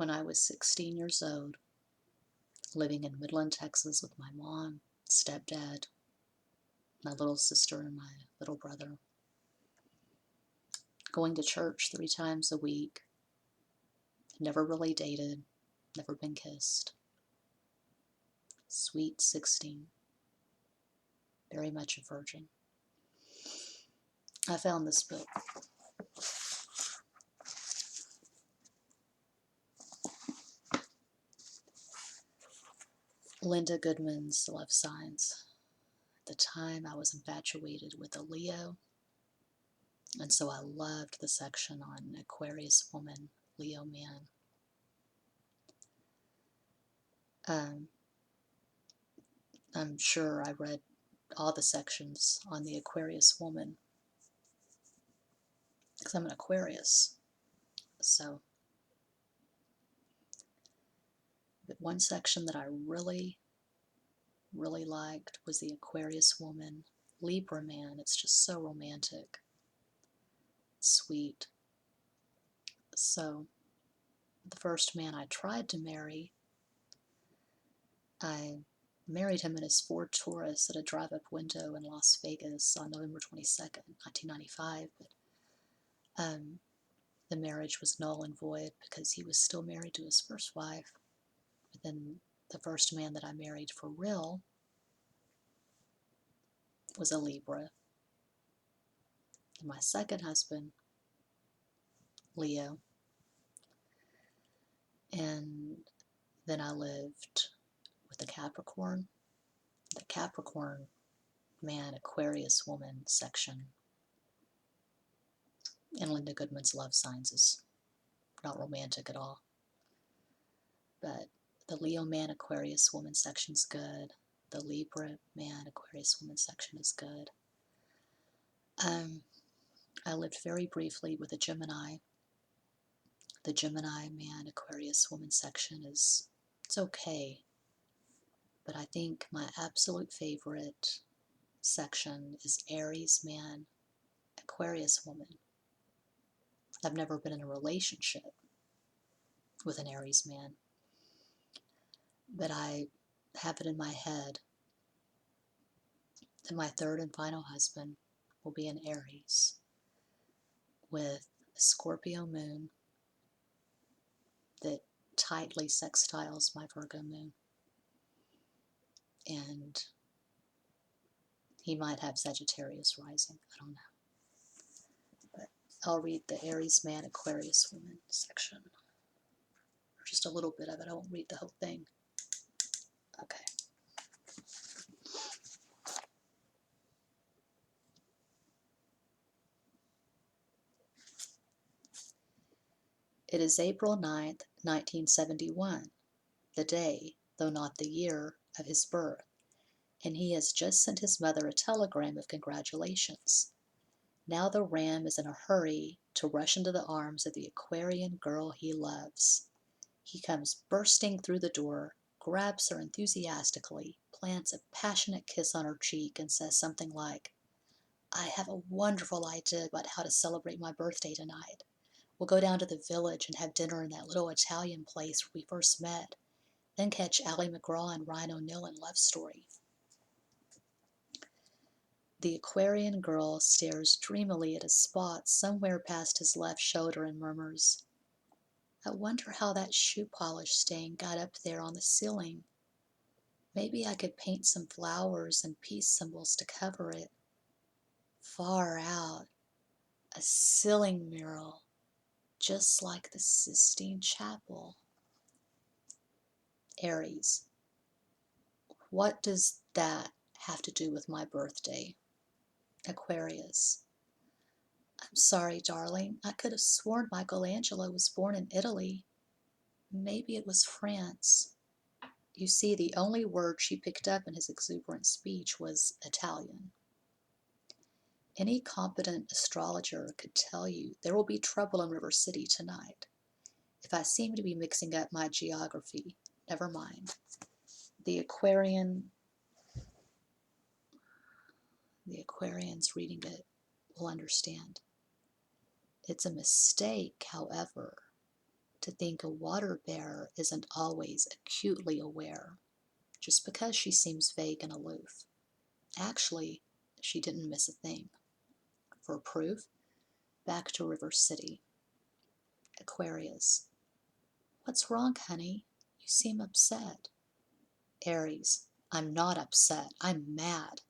when I was 16 years old, living in Midland, Texas with my mom, stepdad, my little sister, and my little brother. Going to church 3 times a week. Never really dated, never been kissed. Sweet 16. Very much a virgin. I found this book. Linda Goodman's Love Signs. At the time, I was infatuated with a Leo, and so I loved the section on Aquarius woman, Leo man. I'm sure I read all the sections on the Aquarius woman because I'm an Aquarius. So, but one section that I really liked was the Aquarius woman, Libra man. It's just so romantic, sweet. So, the first man I tried to marry, I married him in his Ford Taurus at a drive-up window in Las Vegas on November 22nd, 1995. But the marriage was null and void because he was still married to his first wife. But then the first man that I married for real was a Libra. And my second husband, Leo. And then I lived with a Capricorn. The Capricorn man, Aquarius woman section in Linda Goodman's Love Signs is not romantic at all. But the Leo man, Aquarius woman section's good. The Libra man, Aquarius woman section is good. I lived very briefly with a Gemini. The Gemini man, Aquarius woman section it's okay. But I think my absolute favorite section is Aries man, Aquarius woman. I've never been in a relationship with an Aries man, but I have it in my head that my third and final husband will be an Aries with a Scorpio moon that tightly sextiles my Virgo moon. And he might have Sagittarius rising. I don't know. But I'll read the Aries man, Aquarius woman section. Or just a little bit of it. I won't read the whole thing. Okay. It is April 9th, 1971, the day, though not the year, of his birth, and he has just sent his mother a telegram of congratulations. Now the ram is in a hurry to rush into the arms of the Aquarian girl he loves. He comes bursting through the door, grabs her enthusiastically, plants a passionate kiss on her cheek, and says something like, "I have a wonderful idea about how to celebrate my birthday tonight. We'll go down to the village and have dinner in that little Italian place where we first met, then catch Ally McGraw and Ryan O'Neill in Love Story." The Aquarian girl stares dreamily at a spot somewhere past his left shoulder and murmurs, "I wonder how that shoe polish stain got up there on the ceiling. Maybe I could paint some flowers and peace symbols to cover it. Far out, a ceiling mural, just like the Sistine Chapel." Aries. What does that have to do with my birthday? Aquarius. I'm sorry, darling. I could have sworn Michelangelo was born in Italy. Maybe it was France. You see, the only word she picked up in his exuberant speech was Italian. Any competent astrologer could tell you there will be trouble in River City tonight. If I seem to be mixing up my geography, never mind. The Aquarians reading it will understand. It's a mistake, however, to think a water bearer isn't always acutely aware, just because she seems vague and aloof. Actually, she didn't miss a thing. For proof, back to River City. Aquarius. What's wrong, honey? You seem upset. Aries. I'm not upset. I'm mad.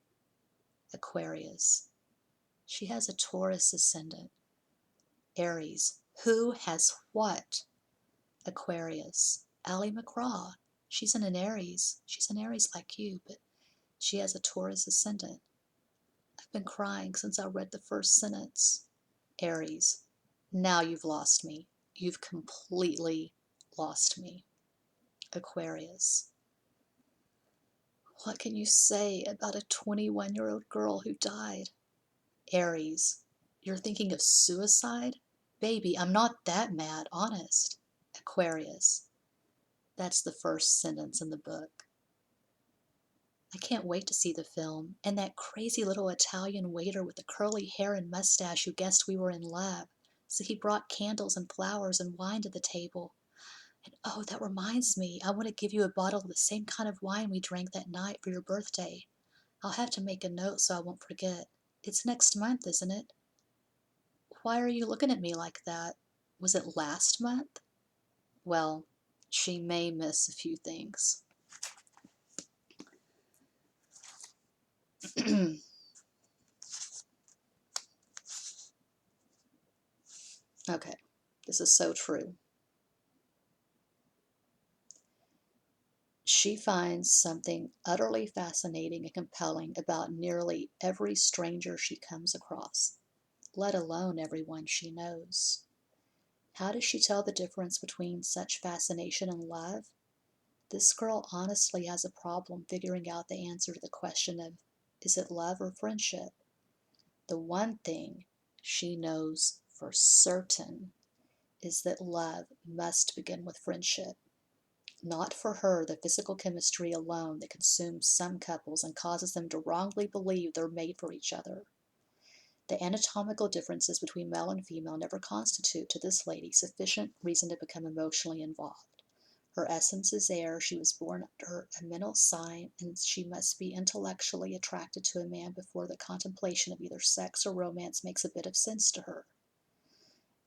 Aquarius. She has a Taurus ascendant. Aries. Who has what? Aquarius. Ally McGraw. She's an Aries. She's an Aries like you, but she has a Taurus ascendant. I've been crying since I read the first sentence. Aries. Now you've lost me. You've completely lost me. Aquarius. What can you say about a 21-year-old girl who died? Aries. You're thinking of suicide? Baby, I'm not that mad, honest. Aquarius. That's the first sentence in the book. I can't wait to see the film, and that crazy little Italian waiter with the curly hair and mustache who guessed we were in love, so he brought candles and flowers and wine to the table. And oh, that reminds me, I want to give you a bottle of the same kind of wine we drank that night for your birthday. I'll have to make a note so I won't forget. It's next month, isn't it? Why are you looking at me like that? Was it last month? Well, she may miss a few things. Okay, this is so true. She finds something utterly fascinating and compelling about nearly every stranger she comes across, let alone everyone she knows. How does she tell the difference between such fascination and love? This girl honestly has a problem figuring out the answer to the question of, is it love or friendship? The one thing she knows for certain is that love must begin with friendship. Not for her the physical chemistry alone that consumes some couples and causes them to wrongly believe they're made for each other. The anatomical differences between male and female never constitute to this lady sufficient reason to become emotionally involved. Her essence is air, she was born under a mental sign, and she must be intellectually attracted to a man before the contemplation of either sex or romance makes a bit of sense to her.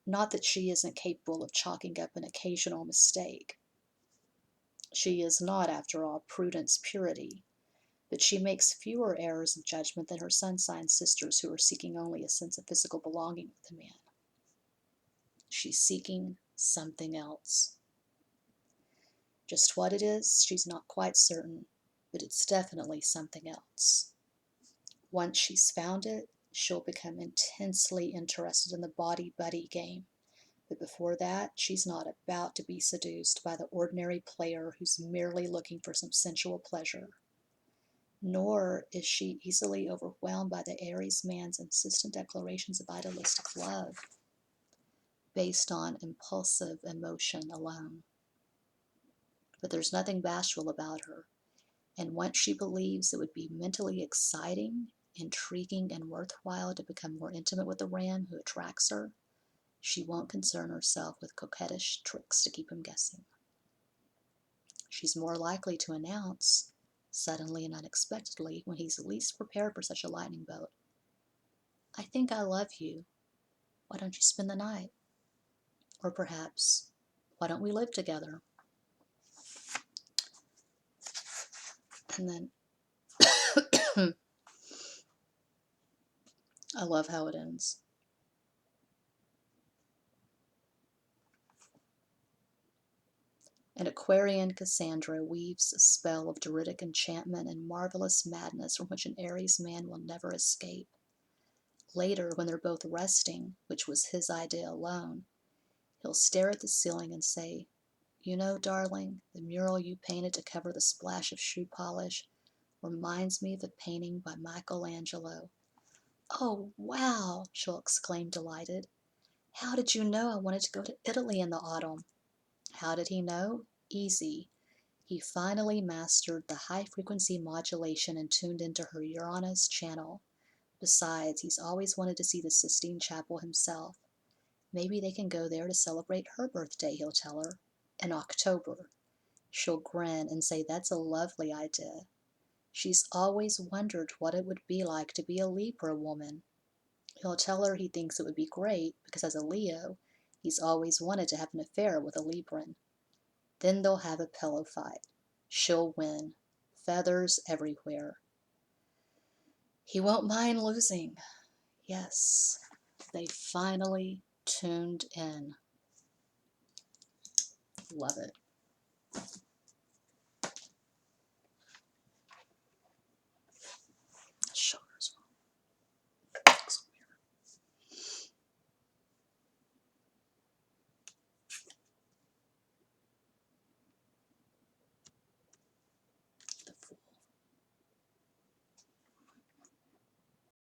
Not that she isn't capable of chalking up an occasional mistake. She is not, after all, Prudence Purity, but she makes fewer errors of judgment than her sun sign sisters who are seeking only a sense of physical belonging with a man. She's seeking something else. Just what it is, she's not quite certain, but it's definitely something else. Once she's found it, she'll become intensely interested in the body-buddy game. But before that, she's not about to be seduced by the ordinary player who's merely looking for some sensual pleasure. Nor is she easily overwhelmed by the Aries man's insistent declarations of idealistic love based on impulsive emotion alone. But there's nothing bashful about her, and once she believes it would be mentally exciting, intriguing, and worthwhile to become more intimate with the ram who attracts her, she won't concern herself with coquettish tricks to keep him guessing. She's more likely to announce, suddenly and unexpectedly, when he's least prepared for such a lightning bolt, I think I love you. Why don't you spend the night? Or perhaps, why don't we live together? And then, I love how it ends. An Aquarian Cassandra weaves a spell of Druidic enchantment and marvelous madness from which an Aries man will never escape. Later, when they're both resting, which was his idea alone, he'll stare at the ceiling and say, you know, darling, the mural you painted to cover the splash of shoe polish reminds me of a painting by Michelangelo. Oh, wow, she'll exclaim delighted. How did you know I wanted to go to Italy in the autumn? How did he know? Easy. He finally mastered the high-frequency modulation and tuned into her Uranus channel. Besides, he's always wanted to see the Sistine Chapel himself. Maybe they can go there to celebrate her birthday, he'll tell her, in October. She'll grin and say that's a lovely idea. She's always wondered what it would be like to be a Libra woman. He'll tell her he thinks it would be great because as a Leo, he's always wanted to have an affair with a Libran. Then they'll have a pillow fight. She'll win. Feathers everywhere. He won't mind losing. Yes, they finally tuned in. Love it.